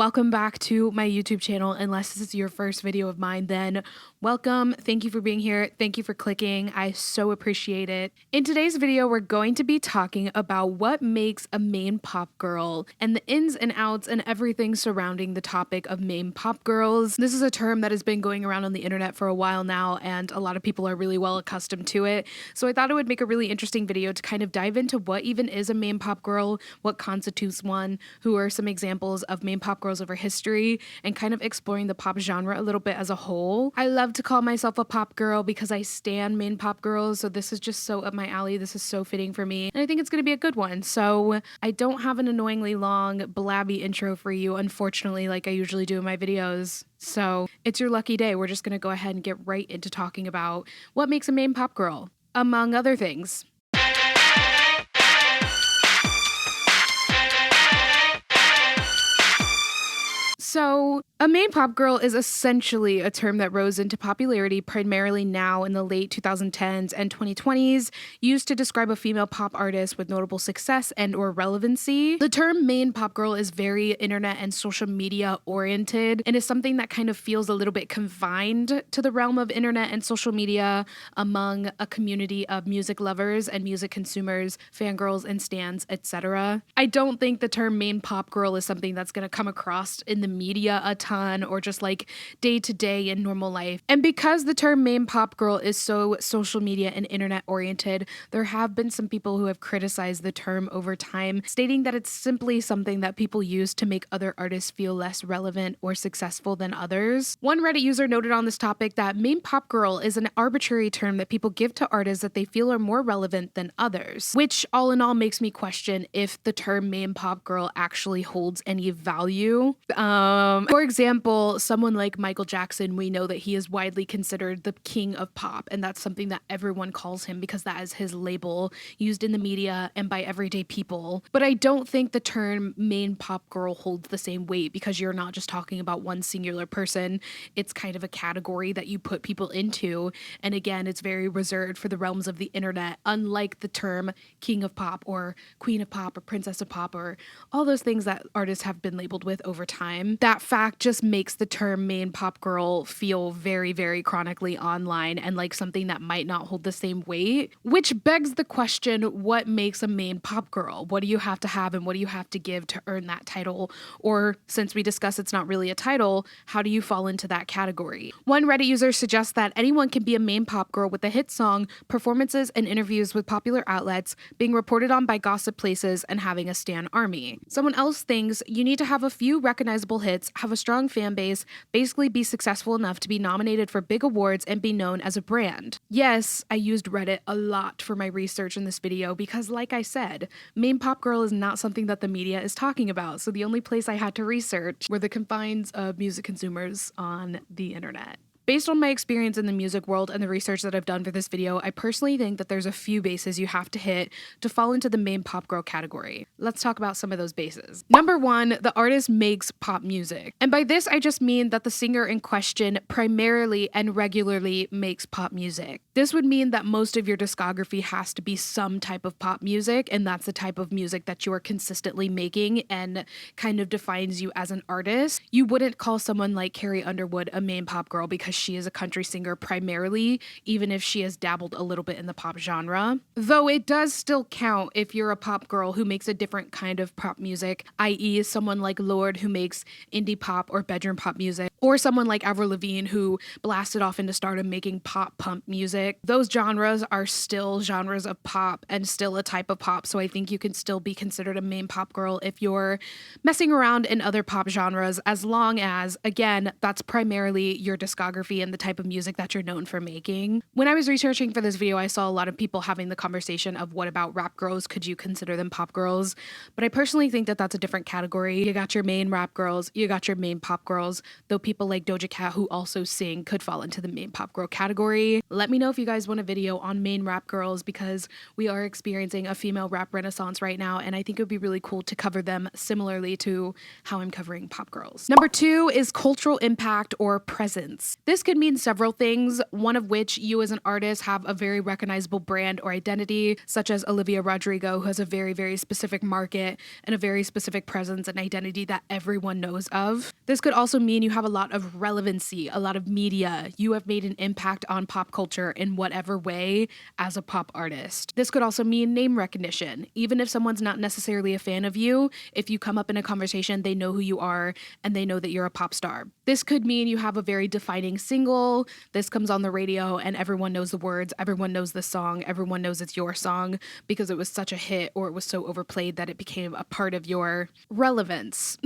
welcome back to my YouTube channel. Unless this is your first video of mine, then welcome. Thank you for being here. Thank you for clicking. I so appreciate it. In today's video, we're going to be talking about what makes a main pop girl and the ins and outs and everything surrounding the topic of main pop girls. This is a term that has been going around on the internet for a while now, and a lot of people are really well accustomed to it. So I thought it would make a really interesting video to kind of dive into what even is a main pop girl, what constitutes one, who are some examples of main pop girls over history, and kind of exploring the pop genre a little bit as a whole. I love to call myself a pop girl because I stan main pop girls, so this is just so up my alley. This is so fitting for me, and I think it's going to be a good one. So I don't have an annoyingly long, blabby intro for you, unfortunately, like I usually do in my videos. So it's your lucky day. We're just going to go ahead and get right into talking about what makes a main pop girl, among other things. So, a main pop girl is essentially a term that rose into popularity primarily now in the late 2010s and 2020s, used to describe a female pop artist with notable success and or relevancy. The term main pop girl is very internet and social media oriented and is something that kind of feels a little bit confined to the realm of internet and social media among a community of music lovers and music consumers, fangirls and stans, etc. I don't think the term main pop girl is something that's going to come across in the media a ton or just like day to day in normal life. And because the term main pop girl is so social media and internet oriented, there have been some people who have criticized the term over time, stating that it's simply something that people use to make other artists feel less relevant or successful than others. One Reddit user noted on this topic that main pop girl is an arbitrary term that people give to artists that they feel are more relevant than others, which all in all makes me question if the term main pop girl actually holds any value. For example, someone like Michael Jackson, we know that he is widely considered the king of pop, and that's something that everyone calls him because that is his label used in the media and by everyday people. But I don't think the term main pop girl holds the same weight because you're not just talking about one singular person. It's kind of a category that you put people into, and again, it's very reserved for the realms of the internet, unlike the term king of pop or queen of pop or princess of pop or all those things that artists have been labeled with over time. That fact just makes the term main pop girl feel very, very chronically online and like something that might not hold the same weight, which begs the question, what makes a main pop girl? What do you have to have and what do you have to give to earn that title? Or since we discuss it's not really a title, how do you fall into that category? One Reddit user suggests that anyone can be a main pop girl with a hit song, performances and interviews with popular outlets, being reported on by gossip places, and having a stan army. Someone else thinks you need to have a few recognizable hits, have a strong fan base, basically be successful enough to be nominated for big awards and be known as a brand. Yes, I used Reddit a lot for my research in this video because, like I said, main pop girl is not something that the media is talking about, so the only place I had to research were the confines of music consumers on the internet. Based on my experience in the music world and the research that I've done for this video, I personally think that there's a few bases you have to hit to fall into the main pop girl category. Let's talk about some of those bases. Number one, the artist makes pop music. And by this, I just mean that the singer in question primarily and regularly makes pop music. This would mean that most of your discography has to be some type of pop music, and that's the type of music that you are consistently making and kind of defines you as an artist. You wouldn't call someone like Carrie Underwood a main pop girl because she is a country singer primarily, even if she has dabbled a little bit in the pop genre. Though it does still count if you're a pop girl who makes a different kind of pop music, i.e. someone like Lorde who makes indie pop or bedroom pop music, or someone like Avril Lavigne who blasted off into stardom making pop punk music. Those genres are still genres of pop and still a type of pop, so I think you can still be considered a main pop girl if you're messing around in other pop genres, as long as, again, that's primarily your discography and the type of music that you're known for making. When I was researching for this video, I saw a lot of people having the conversation of what about rap girls? Could you consider them pop girls? But I personally think that that's a different category. You got your main rap girls, you got your main pop girls, though people like Doja Cat who also sing could fall into the main pop girl category. Let me know if you guys want a video on main rap girls because we are experiencing a female rap renaissance right now, and I think it would be really cool to cover them similarly to how I'm covering pop girls. Number 2 is cultural impact or presence. This could mean several things, one of which you as an artist have a very recognizable brand or identity, such as Olivia Rodrigo, who has a very, very specific market and a very specific presence and identity that everyone knows of. This could also mean you have a lot of relevancy, a lot of media. You have made an impact on pop culture in whatever way as a pop artist. This could also mean name recognition. Even if someone's not necessarily a fan of you, if you come up in a conversation, they know who you are and they know that you're a pop star. This could mean you have a very defining single. This comes on the radio and everyone knows the words, everyone knows the song, everyone knows it's your song because it was such a hit or it was so overplayed that it became a part of your relevance.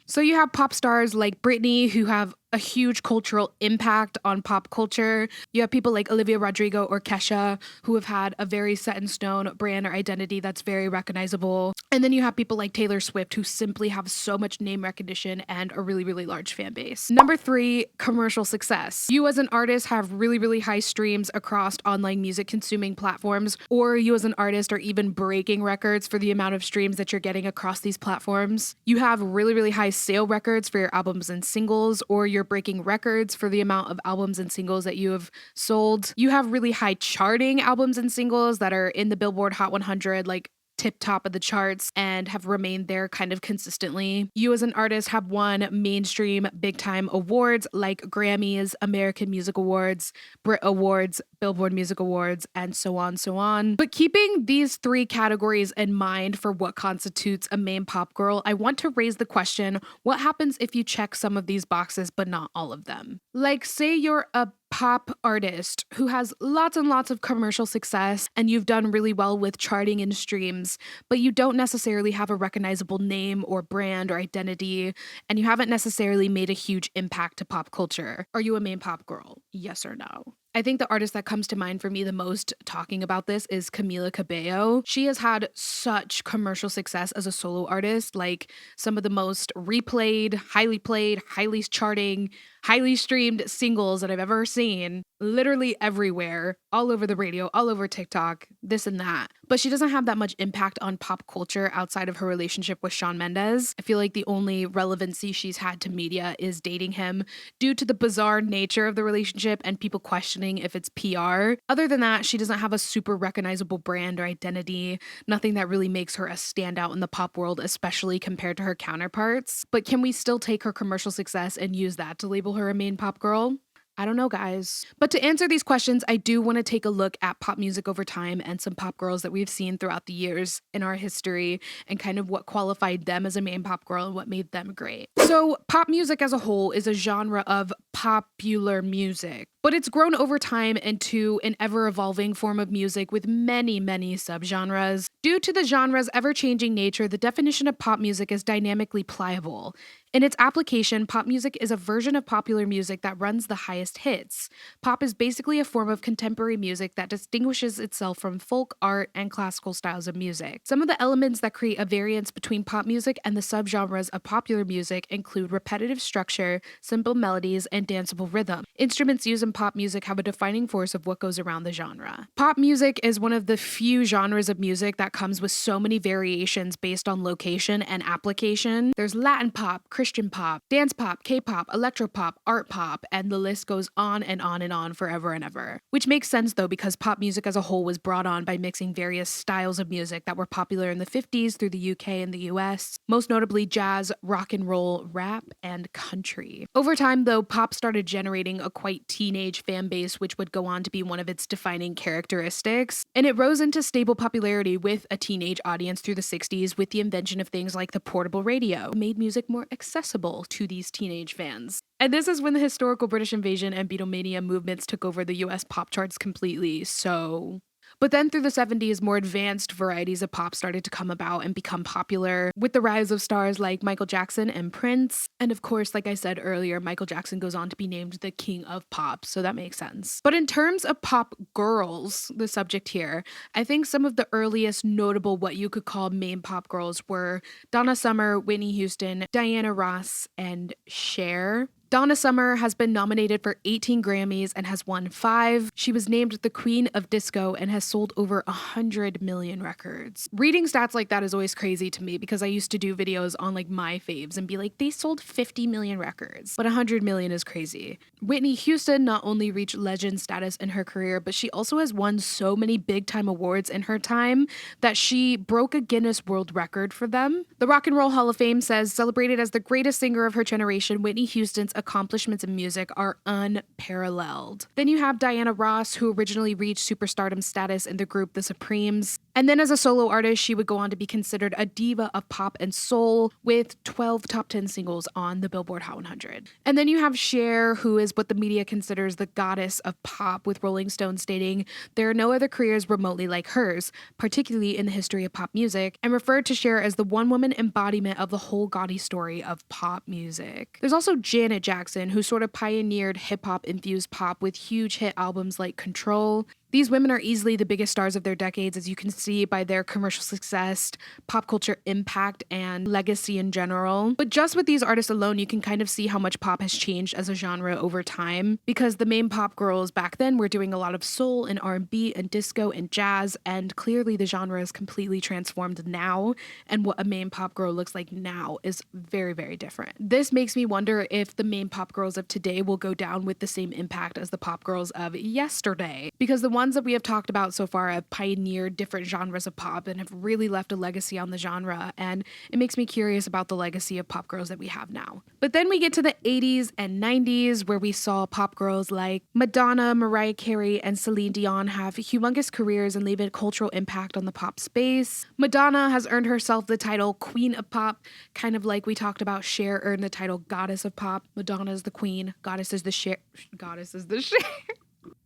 So you have pop stars like Britney who have a huge cultural impact on pop culture. You have people like Olivia Rodrigo or Kesha who have had a very set in stone brand or identity that's very recognizable. And then you have people like Taylor Swift who simply have so much name recognition and a really, really large fan base. Number 3, commercial success. You as an artist have really, really high streams across online music consuming platforms, or you as an artist are even breaking records for the amount of streams that you're getting across these platforms. You have really, really high sale records for your albums and singles, or you're breaking records for the amount of albums and singles that you have sold. You have really high charting albums and singles that are in the Billboard Hot 100, like tip top of the charts, and have remained there kind of consistently. You as an artist have won mainstream big time awards like Grammys, American Music Awards, Brit Awards, Billboard Music Awards, and so on, so on. But keeping these 3 categories in mind for what constitutes a main pop girl, I want to raise the question, what happens if you check some of these boxes but not all of them? Like, say you're a pop artist who has lots and lots of commercial success and you've done really well with charting and streams, but you don't necessarily have a recognizable name or brand or identity, and you haven't necessarily made a huge impact to pop culture. Are you a main pop girl? Yes or no? I think the artist that comes to mind for me the most talking about this is Camila Cabello. She has had such commercial success as a solo artist, like some of the most replayed, highly charting, highly streamed singles that I've ever seen, literally everywhere, all over the radio, all over TikTok, this and that. But she doesn't have that much impact on pop culture outside of her relationship with Shawn Mendes. I feel like the only relevancy she's had to media is dating him due to the bizarre nature of the relationship and people questioning if it's PR. Other than that, she doesn't have a super recognizable brand or identity, nothing that really makes her a standout in the pop world, especially compared to her counterparts. But can we still take her commercial success and use that to label her a main pop girl? I don't know, guys. But to answer these questions, I do want to take a look at pop music over time and some pop girls that we've seen throughout the years in our history and kind of what qualified them as a main pop girl and what made them great. So pop music as a whole is a genre of popular music, but it's grown over time into an ever-evolving form of music with many, many subgenres. Due to the genre's ever-changing nature, the definition of pop music is dynamically pliable. In its application, pop music is a version of popular music that runs the highest hits. Pop is basically a form of contemporary music that distinguishes itself from folk, art, and classical styles of music. Some of the elements that create a variance between pop music and the subgenres of popular music include repetitive structure, simple melodies, and danceable rhythm. Instruments used in pop music have a defining force of what goes around the genre. Pop music is one of the few genres of music that comes with so many variations based on location and application. There's Latin pop, Christian pop, dance pop, K-pop, electropop, art pop, and the list goes on and on and on forever and ever. Which makes sense though, because pop music as a whole was brought on by mixing various styles of music that were popular in the 50s through the UK and the US, most notably jazz, rock and roll, rap, and country. Over time though, pop started generating a quite teenage fan base, which would go on to be one of its defining characteristics, and it rose into stable popularity with a teenage audience through the 60s with the invention of things like the portable radio, made music more accessible to these teenage fans. And this is when the historical British invasion and Beatlemania movements took over the US pop charts completely, so... But then through the 70s, more advanced varieties of pop started to come about and become popular with the rise of stars like Michael Jackson and Prince. And of course, like I said earlier, Michael Jackson goes on to be named the king of pop, so that makes sense. But in terms of pop girls, the subject here, I think some of the earliest notable what you could call main pop girls were Donna Summer, Whitney Houston, Diana Ross, and Cher. Donna Summer has been nominated for 18 Grammys and has won 5. She was named the Queen of Disco and has sold over 100 million records. Reading stats like that is always crazy to me because I used to do videos on like my faves and be like, they sold 50 million records, but 100 million is crazy. Whitney Houston not only reached legend status in her career, but she also has won so many big time awards in her time that she broke a Guinness World Record for them. The Rock and Roll Hall of Fame says, celebrated as the greatest singer of her generation, Whitney Houston's accomplishments in music are unparalleled. Then you have Diana Ross, who originally reached superstardom status in the group The Supremes. And then as a solo artist, she would go on to be considered a diva of pop and soul with 12 top 10 singles on the Billboard Hot 100. And then you have Cher, who is what the media considers the goddess of pop, with Rolling Stone stating there are no other careers remotely like hers, particularly in the history of pop music, and referred to Cher as the one-woman embodiment of the whole gaudy story of pop music. There's also Janet Jackson, who sort of pioneered hip-hop infused pop with huge hit albums like Control. These women are easily the biggest stars of their decades, as you can see by their commercial success, pop culture impact, and legacy in general. But just with these artists alone, you can kind of see how much pop has changed as a genre over time, because the main pop girls back then were doing a lot of soul and R&B and disco and jazz, and clearly the genre is completely transformed now, and what a main pop girl looks like now is very, very different. This makes me wonder if the main pop girls of today will go down with the same impact as the pop girls of yesterday, because the ones that we have talked about so far have pioneered different genres of pop and have really left a legacy on the genre, and it makes me curious about the legacy of pop girls that we have now. But then we get to the 80s and 90s, where we saw pop girls like Madonna, Mariah Carey, and Celine Dion have humongous careers and leave a cultural impact on the pop space. Madonna has earned herself the title Queen of Pop, kind of like we talked about Cher earned the title Goddess of Pop. Madonna is the queen, Goddess is the Cher. Goddess is the Cher.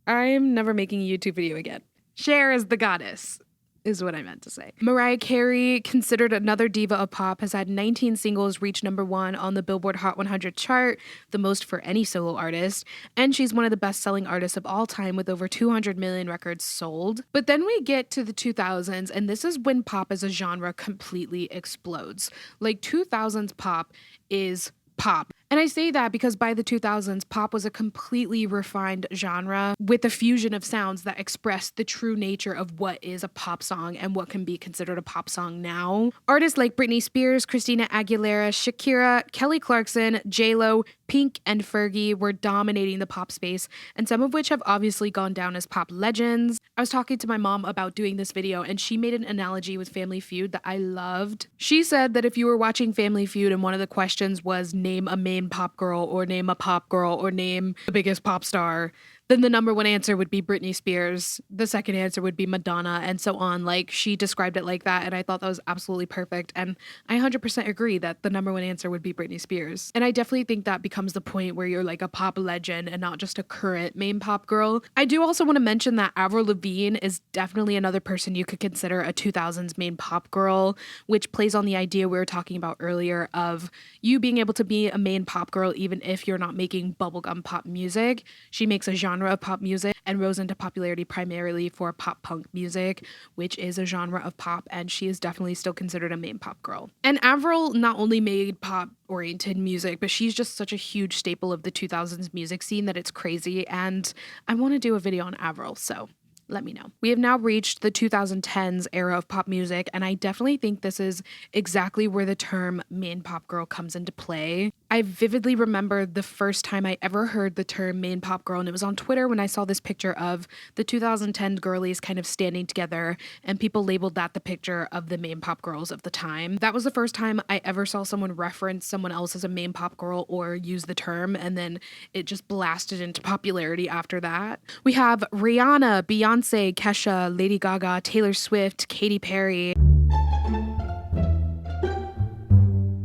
I'm never making a YouTube video again. Cher is the goddess, is what I meant to say. Mariah Carey, considered another diva of pop, has had 19 singles reach #1 on the Billboard Hot 100 chart, the most for any solo artist, and she's one of the best-selling artists of all time with over 200 million records sold. But then we get to the 2000s, and this is when pop as a genre completely explodes. Like, 2000s pop is pop. And I say that because by the 2000s, pop was a completely refined genre with a fusion of sounds that expressed the true nature of what is a pop song and what can be considered a pop song now. Artists like Britney Spears, Christina Aguilera, Shakira, Kelly Clarkson, J-Lo, Pink, and Fergie were dominating the pop space, and some of which have obviously gone down as pop legends. I was talking to my mom about doing this video, and she made an analogy with Family Feud that I loved. She said that if you were watching Family Feud and one of the questions was name a main pop girl or name a pop girl or name the biggest pop star, then the #1 answer would be Britney Spears. The second answer would be Madonna, and so on. Like, she described it like that, and I thought that was absolutely perfect. And I 100% agree that the #1 answer would be Britney Spears. And I definitely think that becomes the point where you're like a pop legend and not just a current main pop girl. I do also want to mention that Avril Lavigne is definitely another person you could consider a 2000s main pop girl, which plays on the idea we were talking about earlier of you being able to be a main pop girl even if you're not making bubblegum pop music. She makes a genre of pop music and rose into popularity primarily for pop punk music, which is a genre of pop, and she is definitely still considered a main pop girl. And Avril not only made pop oriented music, but she's just such a huge staple of the 2000s music scene that it's crazy, and I want to do a video on Avril, so let me know. We have now reached the 2010s era of pop music, and I definitely think this is exactly where the term main pop girl comes into play. I vividly remember the first time I ever heard the term main pop girl, and it was on Twitter when I saw this picture of the 2010 girlies kind of standing together, and people labeled that the picture of the main pop girls of the time. That was the first time I ever saw someone reference someone else as a main pop girl or use the term, and then it just blasted into popularity after that. We have Rihanna, Beyonce, Kesha, Lady Gaga, Taylor Swift, Katy Perry.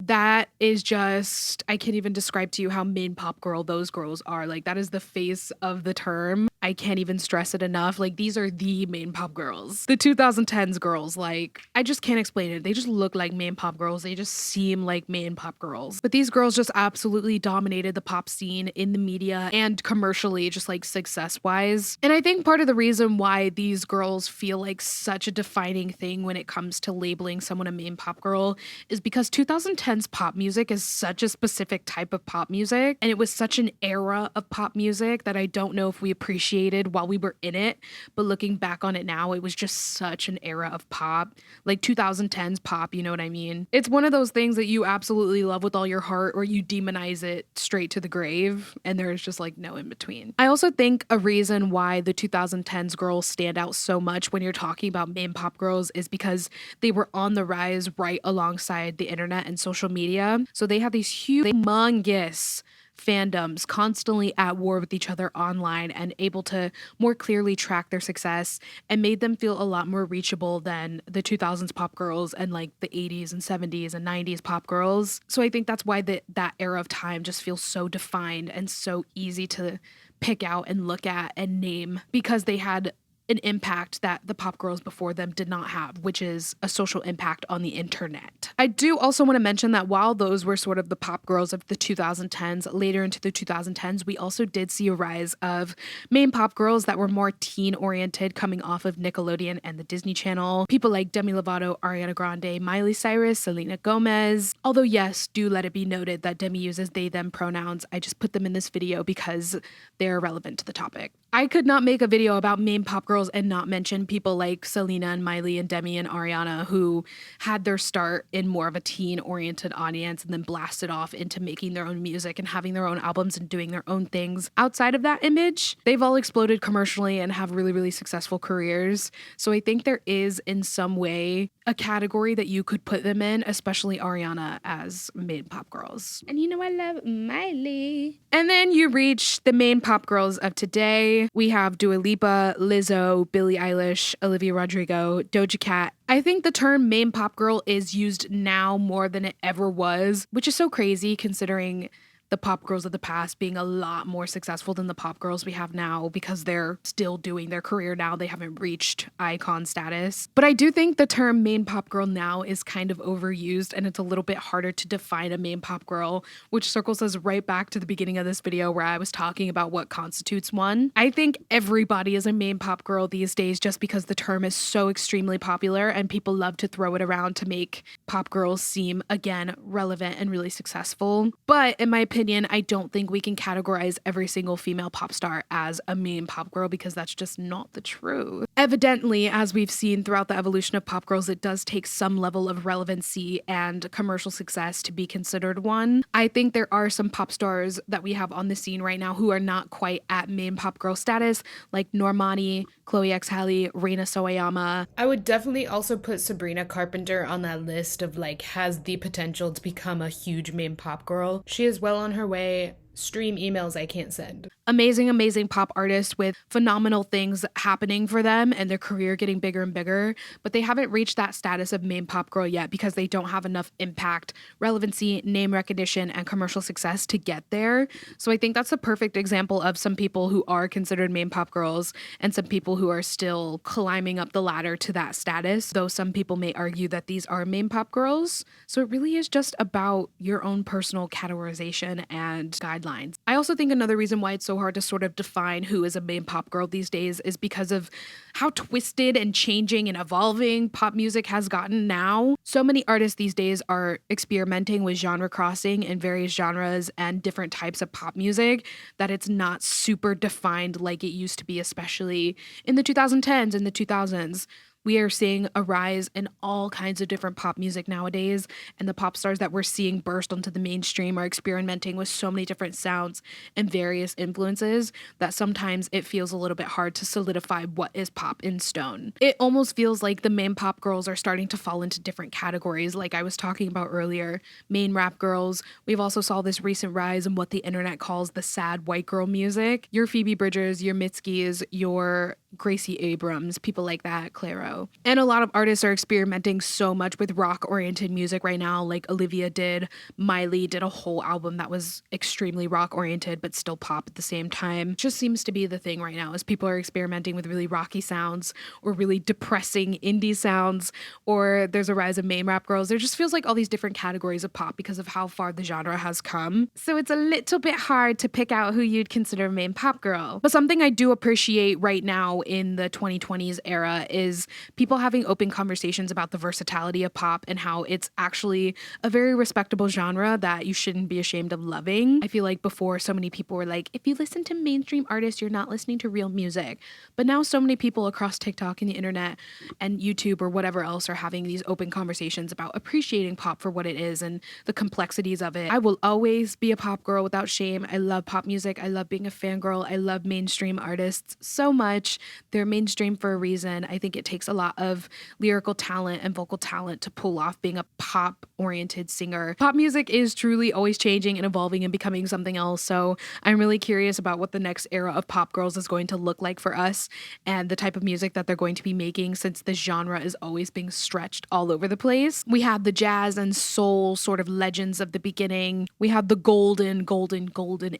That is just, I can't even describe to you how main pop girl those girls are. Like, that is the face of the term. I can't even stress it enough. Like, these are the main pop girls. The 2010s girls, like, I just can't explain it. They just look like main pop girls. They just seem like main pop girls. But these girls just absolutely dominated the pop scene in the media and commercially, just like success-wise. And I think part of the reason why these girls feel like such a defining thing when it comes to labeling someone a main pop girl is because 2010s pop music is such a specific type of pop music, and it was such an era of pop music that I don't know if we appreciated while we were in it, but looking back on it now, it was just such an era of pop, like 2010s pop, you know what I mean? It's one of those things that you absolutely love with all your heart or you demonize it straight to the grave, and there's just like no in between. I also think a reason why the 2010s girls stand out so much when you're talking about main pop girls is because they were on the rise right alongside the internet and social media. So they have these humongous fandoms constantly at war with each other online and able to more clearly track their success, and made them feel a lot more reachable than the 2000s pop girls and like the 80s and 70s and 90s pop girls. So I think that's why that era of time just feels so defined and so easy to pick out and look at and name, because they had an impact that the pop girls before them did not have, which is a social impact on the internet. I do also want to mention that while those were sort of the pop girls of the 2010s, later into the 2010s, we also did see a rise of main pop girls that were more teen-oriented coming off of Nickelodeon and the Disney Channel. People like Demi Lovato, Ariana Grande, Miley Cyrus, Selena Gomez. Although yes, do let it be noted that Demi uses they, them pronouns. I just put them in this video because they're relevant to the topic. I could not make a video about main pop girls and not mention people like Selena and Miley and Demi and Ariana, who had their start in more of a teen-oriented audience and then blasted off into making their own music and having their own albums and doing their own things outside of that image. They've all exploded commercially and have really, really successful careers. So I think there is, in some way, a category that you could put them in, especially Ariana, as main pop girls. And you know I love Miley. And then you reach the main pop girls of today. We have Dua Lipa, Lizzo, Billie Eilish, Olivia Rodrigo, Doja Cat. I think the term main pop girl is used now more than it ever was, which is so crazy considering the pop girls of the past being a lot more successful than the pop girls we have now, because they're still doing their career now. They haven't reached icon status. But I do think the term main pop girl now is kind of overused, and it's a little bit harder to define a main pop girl, which circles us right back to the beginning of this video where I was talking about what constitutes one. I think everybody is a main pop girl these days just because the term is so extremely popular and people love to throw it around to make pop girls seem, again, relevant and really successful. But in my opinion, I don't think we can categorize every single female pop star as a main pop girl, because that's just not the truth. Evidently, as we've seen throughout the evolution of pop girls, it does take some level of relevancy and commercial success to be considered one. I think there are some pop stars that we have on the scene right now who are not quite at main pop girl status, like Normani, Chloe X Halle, Reina Sawayama. I would definitely also put Sabrina Carpenter on that list of like has the potential to become a huge main pop girl. She is well on her way. Stream emails I can't send. Amazing, amazing pop artists with phenomenal things happening for them and their career getting bigger and bigger, but they haven't reached that status of main pop girl yet because they don't have enough impact, relevancy, name recognition, and commercial success to get there. So I think that's a perfect example of some people who are considered main pop girls and some people who are still climbing up the ladder to that status, though some people may argue that these are main pop girls. So it really is just about your own personal categorization and guidelines. I also think another reason why it's so hard to sort of define who is a main pop girl these days is because of how twisted and changing and evolving pop music has gotten now. So many artists these days are experimenting with genre crossing in various genres and different types of pop music that it's not super defined like it used to be, especially in the 2010s and the 2000s. We are seeing a rise in all kinds of different pop music nowadays, and the pop stars that we're seeing burst onto the mainstream are experimenting with so many different sounds and various influences that sometimes it feels a little bit hard to solidify what is pop in stone. It almost feels like the main pop girls are starting to fall into different categories, like I was talking about earlier. Main rap girls. We've also saw this recent rise in what the internet calls the sad white girl music. Your Phoebe Bridgers, your Mitskis, your Gracie Abrams, people like that, Clairo. And a lot of artists are experimenting so much with rock-oriented music right now, like Olivia did. Miley did a whole album that was extremely rock-oriented, but still pop at the same time. Just seems to be the thing right now, is people are experimenting with really rocky sounds or really depressing indie sounds, or there's a rise of main rap girls. There just feels like all these different categories of pop because of how far the genre has come. So it's a little bit hard to pick out who you'd consider a main pop girl. But something I do appreciate right now in the 2020s era is people having open conversations about the versatility of pop and how it's actually a very respectable genre that you shouldn't be ashamed of loving. I feel like before, so many people were like, if you listen to mainstream artists, you're not listening to real music. But now so many people across TikTok and the internet and YouTube or whatever else are having these open conversations about appreciating pop for what it is and the complexities of it. I will always be a pop girl without shame. I love pop music. I love being a fangirl. I love mainstream artists so much. They're mainstream for a reason. I think it takes a lot of lyrical talent and vocal talent to pull off being a pop-oriented singer. Pop music is truly always changing and evolving and becoming something else, so I'm really curious about what the next era of pop girls is going to look like for us and the type of music that they're going to be making, since the genre is always being stretched all over the place. We had the jazz and soul sort of legends of the beginning. We had the golden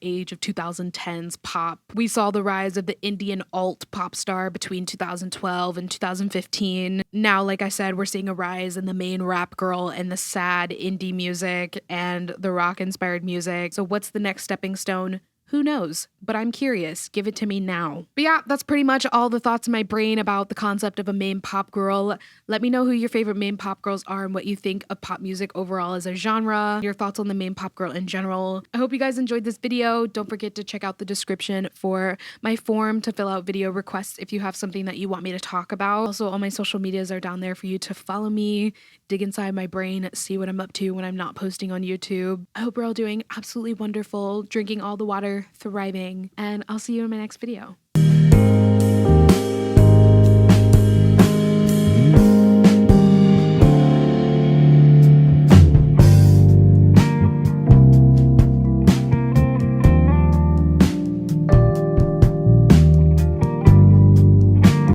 age of 2010s pop. We saw the rise of the Indian alt pop star between 2012 and 2015. Now, like I said, we're seeing a rise in the main rap girl and the sad indie music and the rock inspired music. So what's the next stepping stone? Who knows? But I'm curious. Give it to me now. But yeah, that's pretty much all the thoughts in my brain about the concept of a main pop girl. Let me know who your favorite main pop girls are and what you think of pop music overall as a genre, your thoughts on the main pop girl in general. I hope you guys enjoyed this video. Don't forget to check out the description for my form to fill out video requests if you have something that you want me to talk about. Also, all my social medias are down there for you to follow me, dig inside my brain, see what I'm up to when I'm not posting on YouTube. I hope you're all doing absolutely wonderful, drinking all the water, thriving, and I'll see you in my next video.